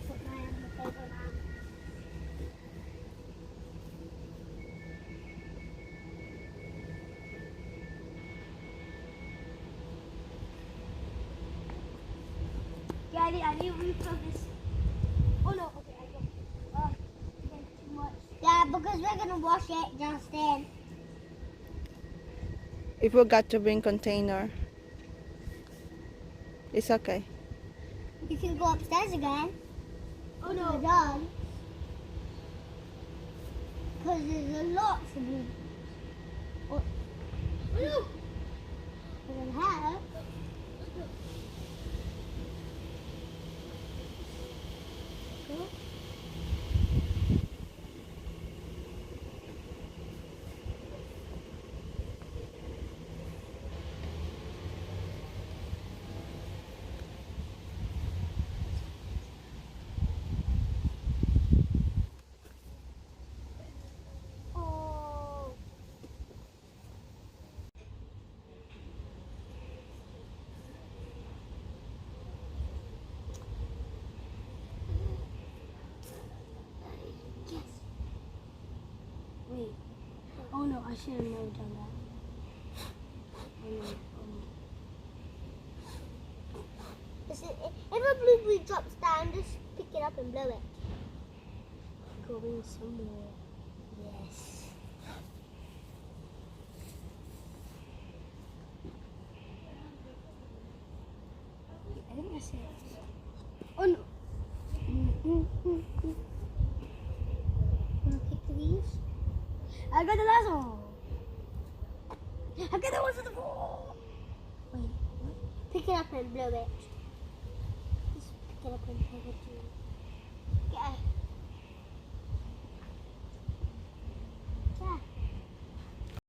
put my hand on the table now. Yeah, I need to refill this. Oh no, okay, I don't. Too much. Yeah, because we're gonna wash it just then. We forgot to bring container. It's okay. You can go upstairs again. Oh no, we're done. Because there's a lot for me. Oh no! We're gonna have. Oh. Yes. Wait. Oh no, I should have never done that. Oh no. If a blueberry drops down, just pick it up and blow it. Going somewhere. Yes. I think that's it. Oh no. Wanna pick the leaves? I got the last one. I got the one for the ball. Wait, what? Pick it up and blow it. Just pick it up and blow it.